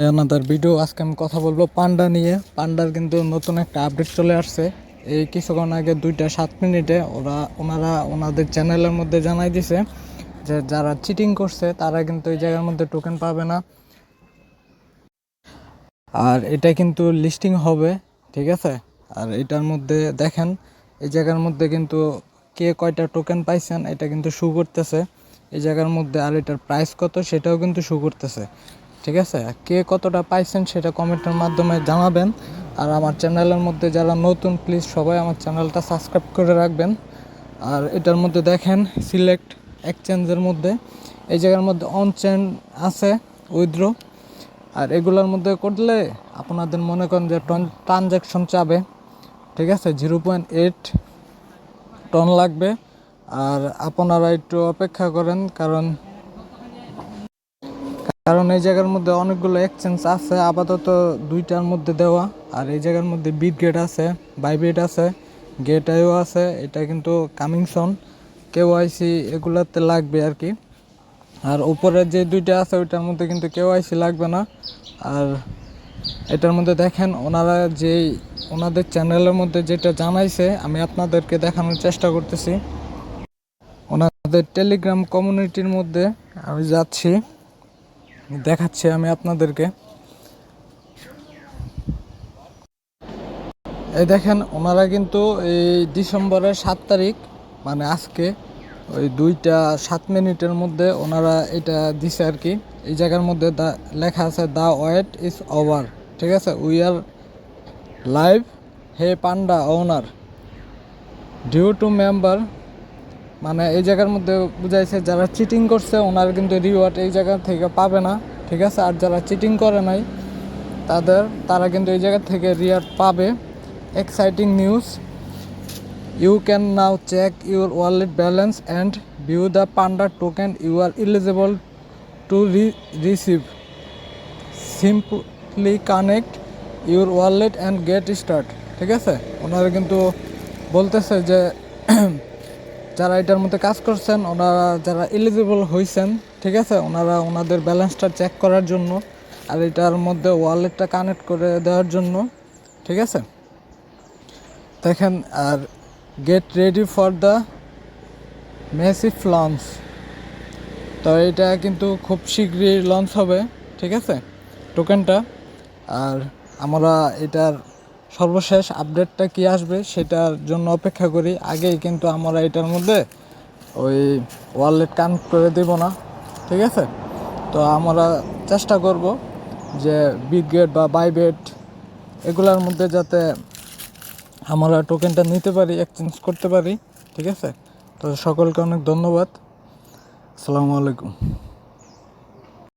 Another video. আজকে আমি কথা বলবো পান্ডা নিয়ে। পান্ডার কিন্তু নতুন একটা আপডেট চলে আসছে এই কিছুক্ষণ আগে 2টা 7 মিনিটে। ওনারা ওনাদের চ্যানেলের মধ্যে জানাই দিছে যে যারা চিটিং করছে তারা কিন্তু এই জায়গার মধ্যে টোকেন পাবে না। আর এটা কিন্তু লিস্টিং হবে, ঠিক আছে। আর এটার মধ্যে দেখেন এই জায়গার মধ্যে কিন্তু কে কয়টা টোকেন পাইছেন এটা কিন্তু শো করতেছে এই জায়গার মধ্যে। আর এটার প্রাইস কত সেটাও কিন্তু শো করতেছে, ঠিক আছে। কে কতটা পাইছেন সেটা কমেন্টের মাধ্যমে জানাবেন। আর আমার চ্যানেলের মধ্যে যারা নতুন প্লিজ সবাই আমার চ্যানেলটা সাবস্ক্রাইব করে রাখবেন। আর এটার মধ্যে দেখেন সিলেক্ট এক্সচেঞ্জের মধ্যে এই জায়গার মধ্যে অন চেইন আছে, উইথড্র। আর এগুলোর মধ্যে করলে আপনাদের মনে করেন যে ট্রানজ্যাকশন চাবে, ঠিক আছে, 0.8 টন লাগবে। আর আপনারা একটু অপেক্ষা করেন, কারণ এই জায়গার মধ্যে অনেকগুলো এক্সচেঞ্জ আছে, আপাতত 2টার মধ্যে দেওয়া। আর এই জায়গার মধ্যে বিটগেট আছে, বাইবিট আছে, গেটআইও আছে। এটা কিন্তু কামিংসন কেওয়াইসি এগুলাতে লাগবে আর কি। আর উপরে যে 2টা আছে ওইটার মধ্যে কিন্তু কেওয়াইসি লাগবে না। আর এটার মধ্যে দেখেন ওনারা যেই ওনাদের চ্যানেলের মধ্যে যেটা জানাইছে আমি আপনাদেরকে দেখানোর চেষ্টা করতেছি। ওনাদের টেলিগ্রাম কমিউনিটির মধ্যে আমি যাচ্ছি, দেখাচ্ছি আমি আপনাদেরকে। এই দেখেন ওনারা কিন্তু এই ডিসেম্বরের 7 তারিখ মানে আজকে ওই 2টা 7 মিনিটের মধ্যে ওনারা এটা দিছে আর কি। এই জায়গার মধ্যে লেখা আছে দ্য ওয়েট ইজ ওভার, ঠিক আছে, উই আর লাইভ, হে পান্ডা ওনার ডিউ টু মেম্বার। মানে এই জায়গার মধ্যে বুঝাইছে যারা চিটিং করছে ওনারা কিন্তু রিওয়ার্ড এই জায়গা থেকে পাবে না, ঠিক আছে। আর যারা চিটিং করে নাই তারা কিন্তু এই জায়গা থেকে রিওয়ার্ড পাবে। Exciting news, you can now check your wallet balance and view the panda token you are eligible to receive. Simply connect your wallet and get start, ঠিক আছে। ওনারা কিন্তু বলতেছে যে যারা এটার মধ্যে কাজ করছেন ওনারা যারা এলিজিবল হয়েছেন, ঠিক আছে, ওনারা ওনাদের ব্যালেন্সটা চেক করার জন্য আর এটার মধ্যে ওয়ালেটটা কানেক্ট করে দেওয়ার জন্য, ঠিক আছে। দেখেন আর get ready for the massive launch. তো এটা কিন্তু খুব শীঘ্রই লঞ্চ হবে, ঠিক আছে, টোকেনটা। আর আমরা এটার সর্বশেষ আপডেটটা কি আসবে সেটার জন্য অপেক্ষা করি। আগেই কিন্তু আমরা এটার মধ্যে ওই ওয়ালেট কানেক্ট করে দেব না, ঠিক আছে। তো আমরা চেষ্টা করব যে বিটগেট বা বাইবেট এগুলোর মধ্যে যাতে আমরা টোকেনটা নিতে পারি, এক্সচেঞ্জ করতে পারি, ঠিক আছে। তো সকলকে অনেক ধন্যবাদ। আসসালামু আলাইকুম।